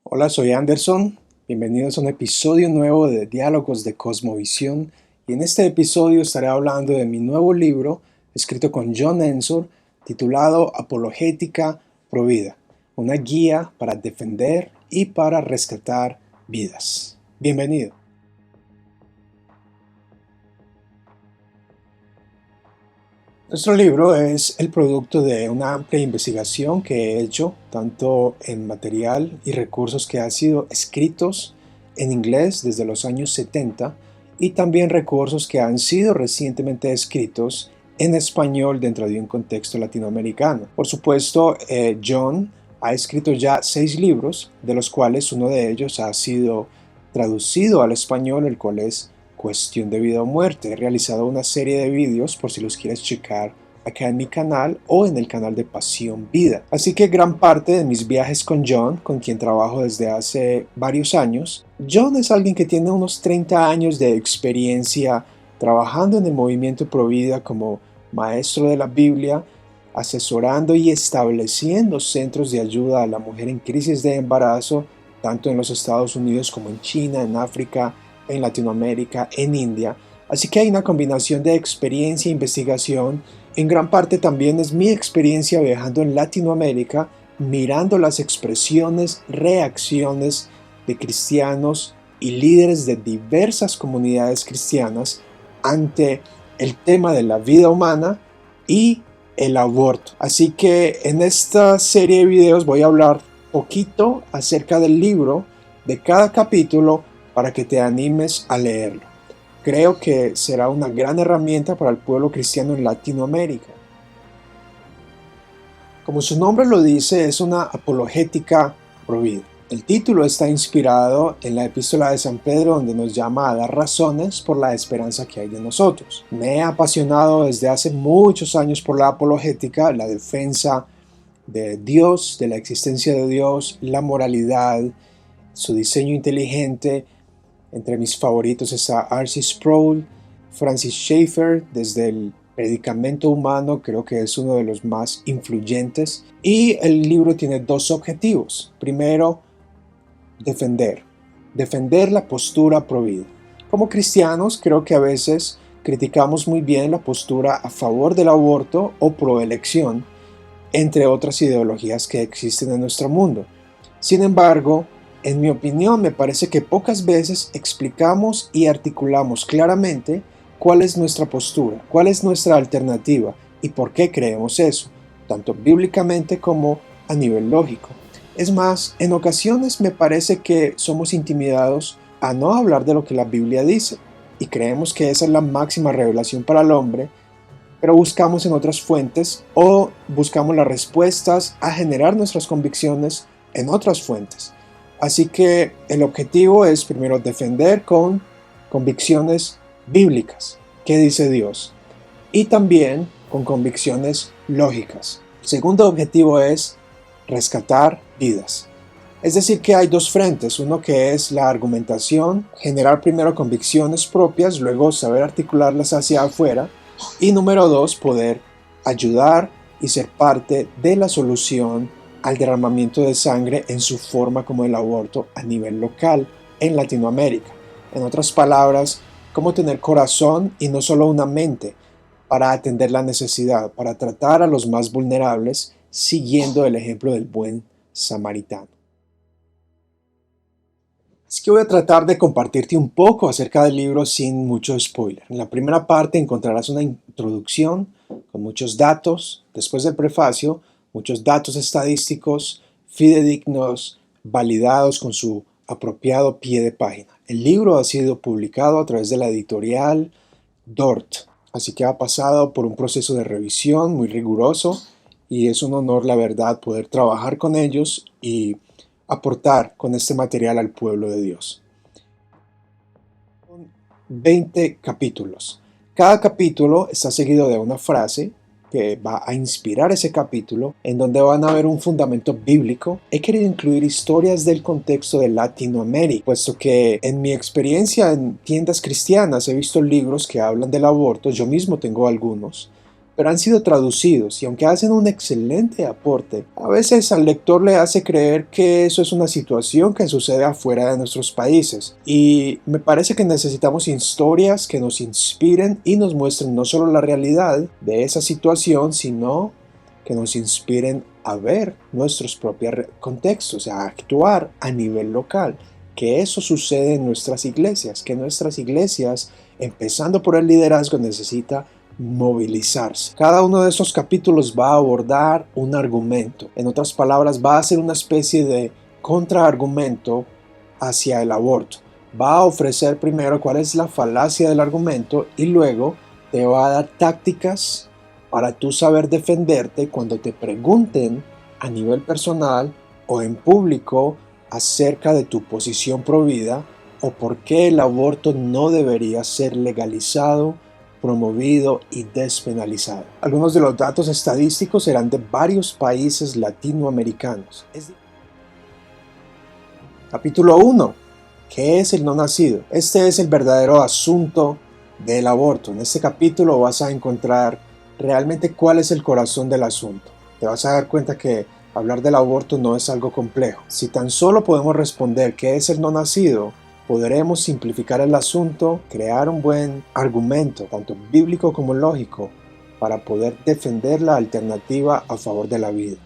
Hola, soy Anderson. Bienvenidos a un episodio nuevo de Diálogos de Cosmovisión. Y en este episodio estaré hablando de mi nuevo libro, escrito con John Ensor, titulado Apologética Provida, una guía para defender y para rescatar vidas. Bienvenido. Nuestro libro es el producto de una amplia investigación que he hecho, tanto en material y recursos que han sido escritos en inglés desde los años 70 y también recursos que han sido recientemente escritos en español dentro de un contexto latinoamericano. Por supuesto, John ha escrito ya 6 libros, de los cuales uno de ellos ha sido traducido al español, el cual es Cuestión de vida o muerte. He realizado una serie de vídeos por si los quieres checar acá en mi canal o en el canal de Pasión Vida. Así que gran parte de mis viajes con John, con quien trabajo desde hace varios años, John es alguien que tiene unos 30 años de experiencia trabajando en el movimiento Provida como maestro de la Biblia, asesorando y estableciendo centros de ayuda a la mujer en crisis de embarazo, tanto en los Estados Unidos como en China, en África, en Latinoamérica, en India. Así que hay una combinación de experiencia e investigación. En gran parte también es mi experiencia viajando en Latinoamérica, mirando las expresiones, reacciones de cristianos y líderes de diversas comunidades cristianas ante el tema de la vida humana y el aborto. Así que en esta serie de videos voy a hablar poquito acerca del libro, de cada capítulo, para que te animes a leerlo. Creo que será una gran herramienta para el pueblo cristiano en Latinoamérica. Como su nombre lo dice, es una apologética provida. El título está inspirado en la epístola de San Pedro, donde nos llama a dar razones por la esperanza que hay en nosotros. Me he apasionado desde hace muchos años por la apologética, la defensa de Dios, de la existencia de Dios, la moralidad, su diseño inteligente. Entre mis favoritos está R.C. Sproul, Francis Schaeffer, desde el predicamento humano, creo que es uno de los más influyentes. Y el libro tiene dos objetivos. Primero, defender la postura provida. Como cristianos, creo que a veces criticamos muy bien la postura a favor del aborto o proelección, entre otras ideologías que existen en nuestro mundo. Sin embargo, en mi opinión, me parece que pocas veces explicamos y articulamos claramente cuál es nuestra postura, cuál es nuestra alternativa y por qué creemos eso, tanto bíblicamente como a nivel lógico. Es más, en ocasiones me parece que somos intimidados a no hablar de lo que la Biblia dice y creemos que esa es la máxima revelación para el hombre, pero buscamos en otras fuentes o buscamos las respuestas a generar nuestras convicciones en otras fuentes. Así que el objetivo es primero defender con convicciones bíblicas, ¿qué dice Dios? Y también con convicciones lógicas. El segundo objetivo es rescatar vidas. Es decir, que hay dos frentes, uno que es la argumentación, generar primero convicciones propias, luego saber articularlas hacia afuera, y número dos, poder ayudar y ser parte de la solución al derramamiento de sangre en su forma como el aborto a nivel local en Latinoamérica. En otras palabras, cómo tener corazón y no solo una mente para atender la necesidad, para tratar a los más vulnerables, siguiendo el ejemplo del buen samaritano. Es que voy a tratar de compartirte un poco acerca del libro sin mucho spoiler. En la primera parte encontrarás una introducción con muchos datos, después del prefacio, muchos datos estadísticos, fidedignos, validados con su apropiado pie de página. El libro ha sido publicado a través de la editorial Dort, así que ha pasado por un proceso de revisión muy riguroso y es un honor, la verdad, poder trabajar con ellos y aportar con este material al pueblo de Dios. 20 capítulos. Cada capítulo está seguido de una frase que va a inspirar ese capítulo, en donde van a ver un fundamento bíblico. He querido incluir historias del contexto de Latinoamérica, puesto que en mi experiencia en tiendas cristianas he visto libros que hablan del aborto, yo mismo tengo algunos, pero han sido traducidos y aunque hacen un excelente aporte, a veces al lector le hace creer que eso es una situación que sucede afuera de nuestros países. Y me parece que necesitamos historias que nos inspiren y nos muestren no solo la realidad de esa situación, sino que nos inspiren a ver nuestros propios contextos, a actuar a nivel local. Que eso sucede en nuestras iglesias, que nuestras iglesias, empezando por el liderazgo, necesita movilizarse. Cada uno de esos capítulos va a abordar un argumento. En otras palabras, va a ser una especie de contraargumento hacia el aborto. Va a ofrecer primero cuál es la falacia del argumento y luego te va a dar tácticas para tú saber defenderte cuando te pregunten a nivel personal o en público acerca de tu posición pro vida o por qué el aborto no debería ser legalizado, promovido y despenalizado. Algunos de los datos estadísticos serán de varios países latinoamericanos. Capítulo 1. ¿Qué es el no nacido? Este es el verdadero asunto del aborto. En este capítulo vas a encontrar realmente cuál es el corazón del asunto. Te vas a dar cuenta que hablar del aborto no es algo complejo. Si tan solo podemos responder qué es el no nacido, podremos simplificar el asunto, crear un buen argumento, tanto bíblico como lógico, para poder defender la alternativa a favor de la vida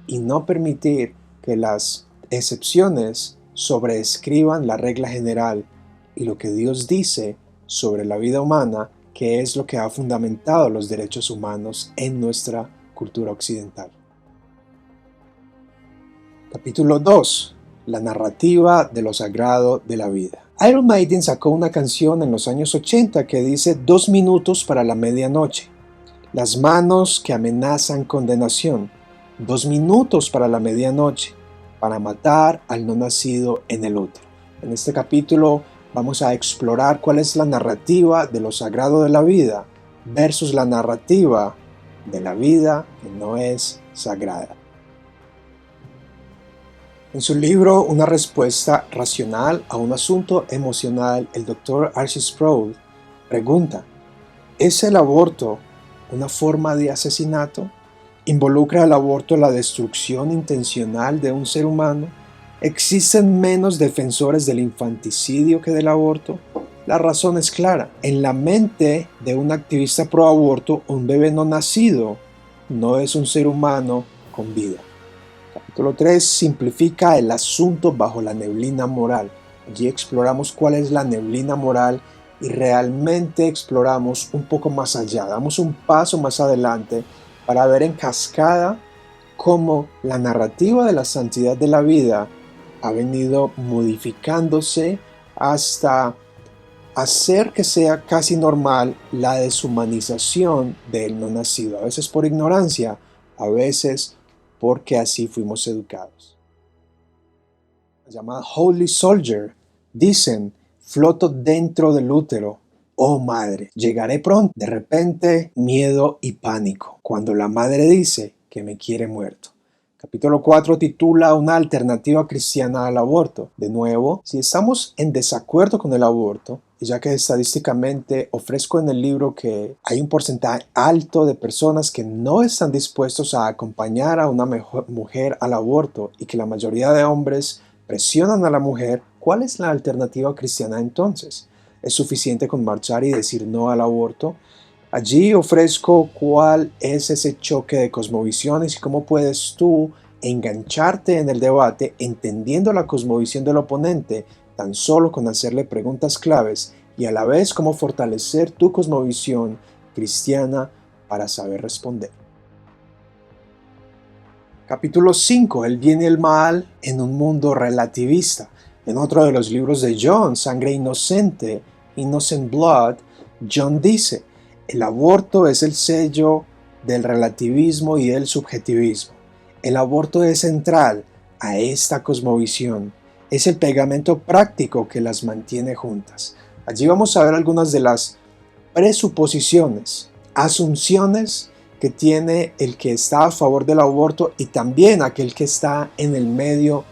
y no permitir que las excepciones sobreescriban la regla general y lo que Dios dice sobre la vida humana, que es lo que ha fundamentado los derechos humanos en nuestra cultura occidental. Capítulo 2. La narrativa de lo sagrado de la vida. Iron Maiden sacó una canción en los años 80 que dice 2 minutos para la medianoche. Las manos que amenazan condenación. 2 minutos para la medianoche, para matar al no nacido en el útero. En este capítulo vamos a explorar cuál es la narrativa de lo sagrado de la vida versus la narrativa de la vida que no es sagrada. En su libro Una respuesta racional a un asunto emocional, el Dr. Archie Sproul pregunta: ¿es el aborto una forma de asesinato? ¿Involucra el aborto la destrucción intencional de un ser humano? ¿Existen menos defensores del infanticidio que del aborto? La razón es clara. En la mente de un activista pro aborto, un bebé no nacido no es un ser humano con vida. Capítulo 3 simplifica el asunto bajo la neblina moral. Allí exploramos cuál es la neblina moral y realmente exploramos un poco más allá. Damos un paso más adelante para ver en cascada cómo la narrativa de la santidad de la vida ha venido modificándose hasta hacer que sea casi normal la deshumanización del no nacido. A veces por ignorancia, a veces porque así fuimos educados. La llamada Holy Soldier dicen: floto dentro del útero, oh madre, llegaré pronto. De repente, miedo y pánico cuando la madre dice que me quiere muerto. Capítulo 4 titula Una alternativa cristiana al aborto. De nuevo, si estamos en desacuerdo con el aborto, y ya que estadísticamente ofrezco en el libro que hay un porcentaje alto de personas que no están dispuestos a acompañar a una mujer al aborto y que la mayoría de hombres presionan a la mujer, ¿cuál es la alternativa cristiana entonces? ¿Es suficiente con marchar y decir no al aborto? Allí ofrezco cuál es ese choque de cosmovisiones y cómo puedes tú engancharte en el debate entendiendo la cosmovisión del oponente tan solo con hacerle preguntas claves y a la vez cómo fortalecer tu cosmovisión cristiana para saber responder. Capítulo 5. El bien y el mal en un mundo relativista. En otro de los libros de John, Sangre Inocente, Innocent Blood, John dice: el aborto es el sello del relativismo y del subjetivismo. El aborto es central a esta cosmovisión. Es el pegamento práctico que las mantiene juntas. Allí vamos a ver algunas de las presuposiciones, asunciones que tiene el que está a favor del aborto y también aquel que está en el medio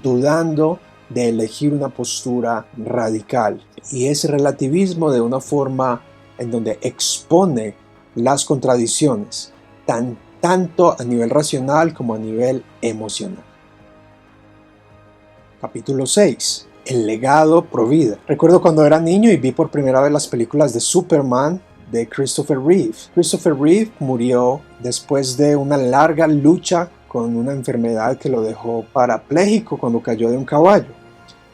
dudando de elegir una postura radical. Y ese relativismo de una forma en donde expone las contradicciones, tanto a nivel racional como a nivel emocional. Capítulo 6. El legado pro vida. Recuerdo cuando era niño y vi por primera vez las películas de Superman de Christopher Reeve. Christopher Reeve murió después de una larga lucha con una enfermedad que lo dejó parapléjico cuando cayó de un caballo.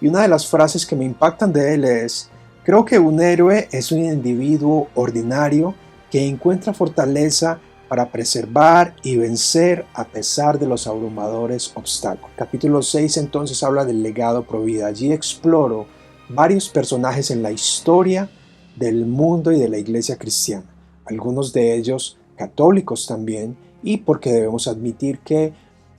Y una de las frases que me impactan de él es: creo que un héroe es un individuo ordinario que encuentra fortaleza para preservar y vencer a pesar de los abrumadores obstáculos. Capítulo 6 entonces habla del legado pro vida. Allí exploro varios personajes en la historia del mundo y de la iglesia cristiana, algunos de ellos católicos también, y porque debemos admitir que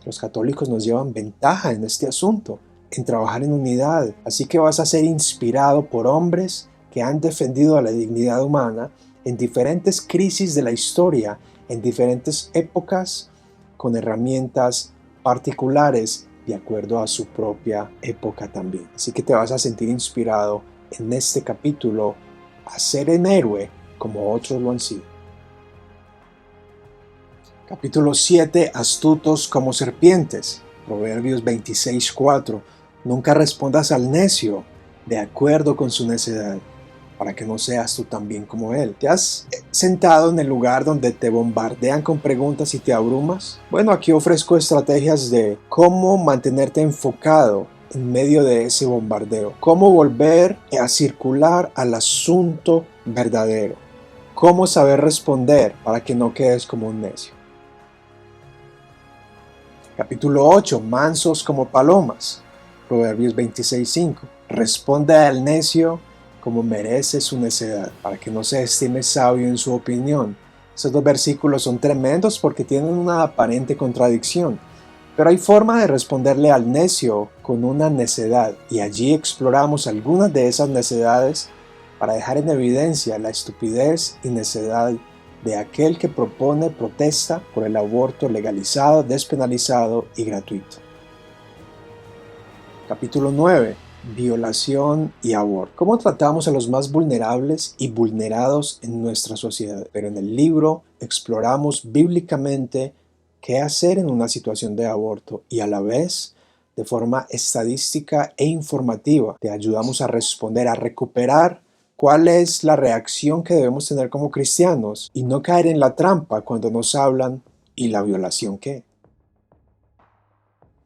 los católicos nos llevan ventaja en este asunto, en trabajar en unidad. Así que vas a ser inspirado por hombres que han defendido la dignidad humana en diferentes crisis de la historia, en diferentes épocas, con herramientas particulares de acuerdo a su propia época también. Así que te vas a sentir inspirado en este capítulo a ser un héroe como otros lo han sido. Capítulo 7. Astutos como serpientes. Proverbios 26:4. Nunca respondas al necio de acuerdo con su necedad, para que no seas tú también como él. ¿Te has sentado en el lugar donde te bombardean con preguntas y te abrumas? Bueno, aquí ofrezco estrategias de cómo mantenerte enfocado en medio de ese bombardeo, cómo volver a circular al asunto verdadero, cómo saber responder para que no quedes como un necio. Capítulo 8. Mansos como palomas. Proverbios 26:5. Responde al necio como merece su necedad, para que no se estime sabio en su opinión. Esos dos versículos son tremendos porque tienen una aparente contradicción, pero hay forma de responderle al necio con una necedad, y allí exploramos algunas de esas necedades para dejar en evidencia la estupidez y necedad de aquel que protesta por el aborto legalizado, despenalizado y gratuito. Capítulo 9. Violación y aborto. ¿Cómo tratamos a los más vulnerables y vulnerados en nuestra sociedad? Pero en el libro exploramos bíblicamente qué hacer en una situación de aborto y a la vez, de forma estadística e informativa, te ayudamos a responder, a recuperar cuál es la reacción que debemos tener como cristianos y no caer en la trampa cuando nos hablan ¿y la violación qué?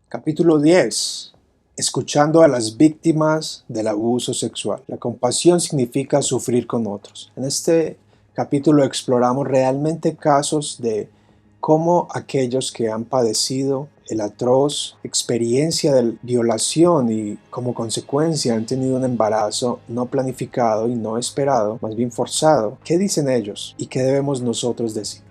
Capítulo 10. Escuchando a las víctimas del abuso sexual. La compasión significa sufrir con otros. En este capítulo exploramos realmente casos de cómo aquellos que han padecido el atroz experiencia de violación y como consecuencia han tenido un embarazo no planificado y no esperado, más bien forzado. ¿Qué dicen ellos y qué debemos nosotros decir?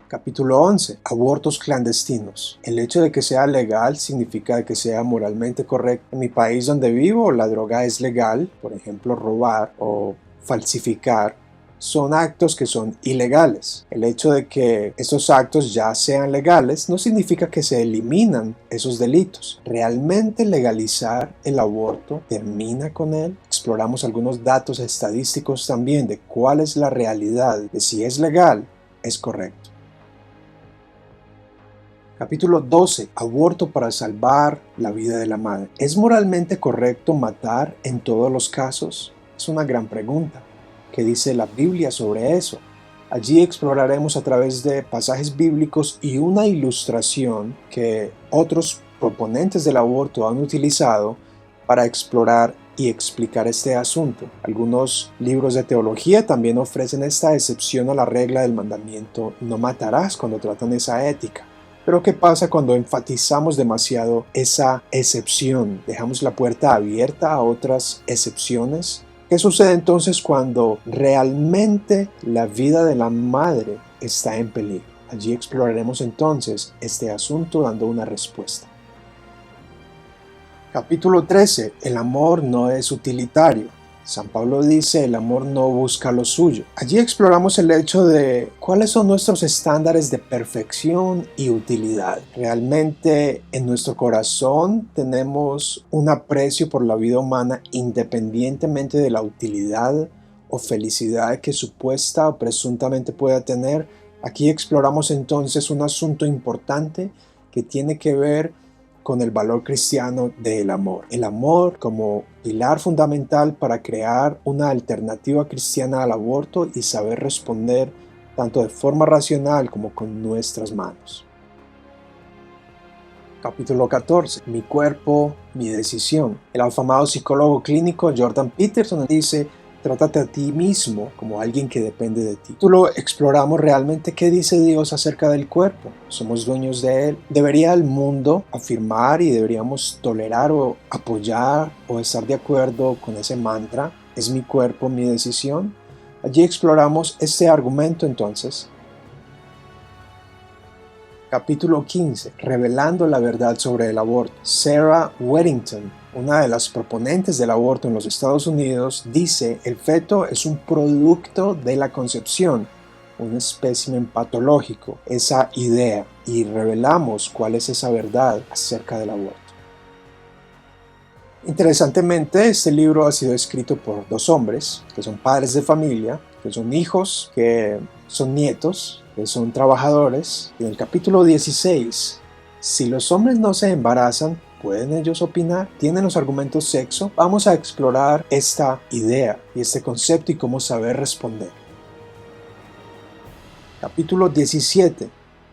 Capítulo 11. Abortos clandestinos. El hecho de que sea legal significa que sea moralmente correcto. En mi país donde vivo, la droga es legal. Por ejemplo, robar o falsificar son actos que son ilegales. El hecho de que esos actos ya sean legales no significa que se eliminan esos delitos. ¿Realmente legalizar el aborto termina con él? Exploramos algunos datos estadísticos también de cuál es la realidad de si es legal, es correcto. Capítulo 12. Aborto para salvar la vida de la madre. ¿Es moralmente correcto matar en todos los casos? Es una gran pregunta. ¿Qué dice la Biblia sobre eso? Allí exploraremos a través de pasajes bíblicos y una ilustración que otros proponentes del aborto han utilizado para explorar y explicar este asunto. Algunos libros de teología también ofrecen esta excepción a la regla del mandamiento no matarás cuando tratan esa ética. Pero ¿qué pasa cuando enfatizamos demasiado esa excepción? ¿Dejamos la puerta abierta a otras excepciones? ¿Qué sucede entonces cuando realmente la vida de la madre está en peligro? Allí exploraremos entonces este asunto dando una respuesta. Capítulo 13. El amor no es utilitario. San Pablo dice, el amor no busca lo suyo. Allí exploramos el hecho de cuáles son nuestros estándares de perfección y utilidad. ¿Realmente en nuestro corazón tenemos un aprecio por la vida humana independientemente de la utilidad o felicidad que supuesta o presuntamente pueda tener. Aquí exploramos entonces un asunto importante que tiene que ver con el valor cristiano del amor. El amor como pilar fundamental para crear una alternativa cristiana al aborto y saber responder tanto de forma racional como con nuestras manos. Capítulo 14. Mi cuerpo, mi decisión. El afamado psicólogo clínico Jordan Peterson dice: trátate a ti mismo como alguien que depende de ti. Exploramos realmente qué dice Dios acerca del cuerpo. Somos dueños de él. ¿Debería el mundo afirmar y deberíamos tolerar o apoyar o estar de acuerdo con ese mantra? ¿Es mi cuerpo, mi decisión? Allí exploramos este argumento entonces. Capítulo 15. Revelando la verdad sobre el aborto. Sarah Weddington, una de las proponentes del aborto en los Estados Unidos, dice: el feto es un producto de la concepción, un espécimen patológico, esa idea, y revelamos cuál es esa verdad acerca del aborto. Interesantemente, este libro ha sido escrito por dos hombres que son padres de familia, que son hijos, que son nietos, que son trabajadores. Y en el capítulo 16, si los hombres no se embarazan, ¿pueden ellos opinar? ¿Tienen los argumentos sexo? Vamos a explorar esta idea y este concepto y cómo saber responder. Capítulo 17.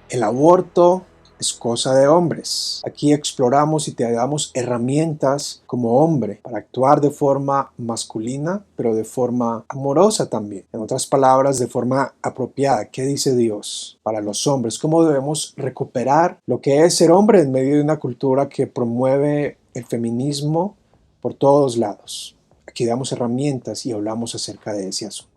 El aborto es cosa de hombres. Aquí exploramos y te damos herramientas como hombre para actuar de forma masculina, pero de forma amorosa también. En otras palabras, de forma apropiada. ¿Qué dice Dios para los hombres? ¿Cómo debemos recuperar lo que es ser hombre en medio de una cultura que promueve el feminismo por todos lados? Aquí damos herramientas y hablamos acerca de ese asunto.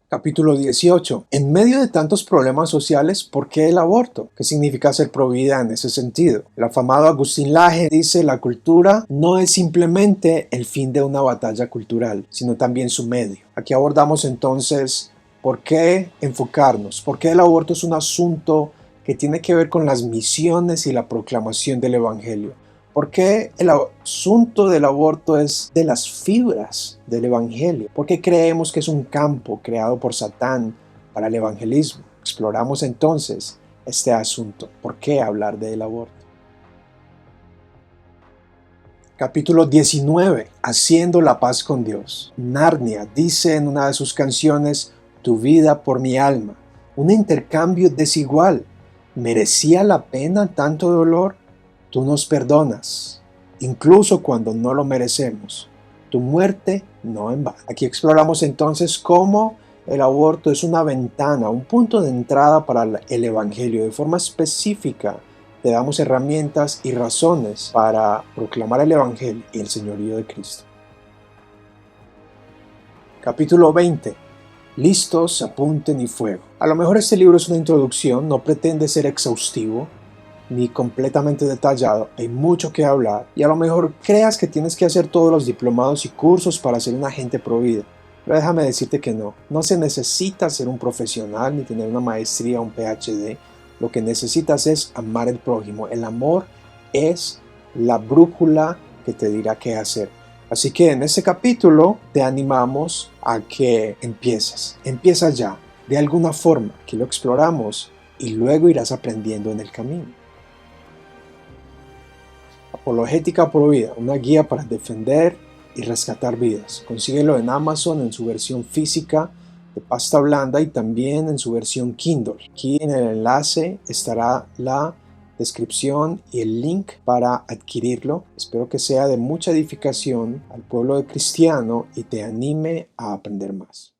Capítulo 18. En medio de tantos problemas sociales, ¿por qué el aborto? ¿Qué significa ser provida en ese sentido? El afamado Agustín Laje dice: la cultura no es simplemente el fin de una batalla cultural, sino también su medio. Aquí abordamos entonces por qué enfocarnos, por qué el aborto es un asunto que tiene que ver con las misiones y la proclamación del Evangelio. ¿Por qué el asunto del aborto es de las fibras del Evangelio? ¿Por qué creemos que es un campo creado por Satán para el evangelismo? Exploramos entonces este asunto. ¿Por qué hablar del aborto? Capítulo 19. Haciendo la paz con Dios. Narnia dice en una de sus canciones: tu vida por mi alma. Un intercambio desigual. ¿Merecía la pena tanto dolor? Tú nos perdonas, incluso cuando no lo merecemos. Tu muerte no en vano. Aquí exploramos entonces cómo el aborto es una ventana, un punto de entrada para el Evangelio. De forma específica, te damos herramientas y razones para proclamar el Evangelio y el señorío de Cristo. Capítulo 20. Listos, apunten y fuego. A lo mejor este libro es una introducción, no pretende ser exhaustivo ni completamente detallado. Hay mucho que hablar y a lo mejor creas que tienes que hacer todos los diplomados y cursos para ser un agente pro vida. Pero déjame decirte que no se necesita ser un profesional ni tener una maestría o un PhD. Lo que necesitas es amar al prójimo. El amor es la brújula que te dirá qué hacer. Así que en este capítulo te animamos a que empieza ya, de alguna forma, que lo exploramos y luego irás aprendiendo en el camino. Apologética pro vida, una guía para defender y rescatar vidas. Consíguelo en Amazon en su versión física de pasta blanda y también en su versión Kindle. Aquí en el enlace estará la descripción y el link para adquirirlo. Espero que sea de mucha edificación al pueblo cristiano y te anime a aprender más.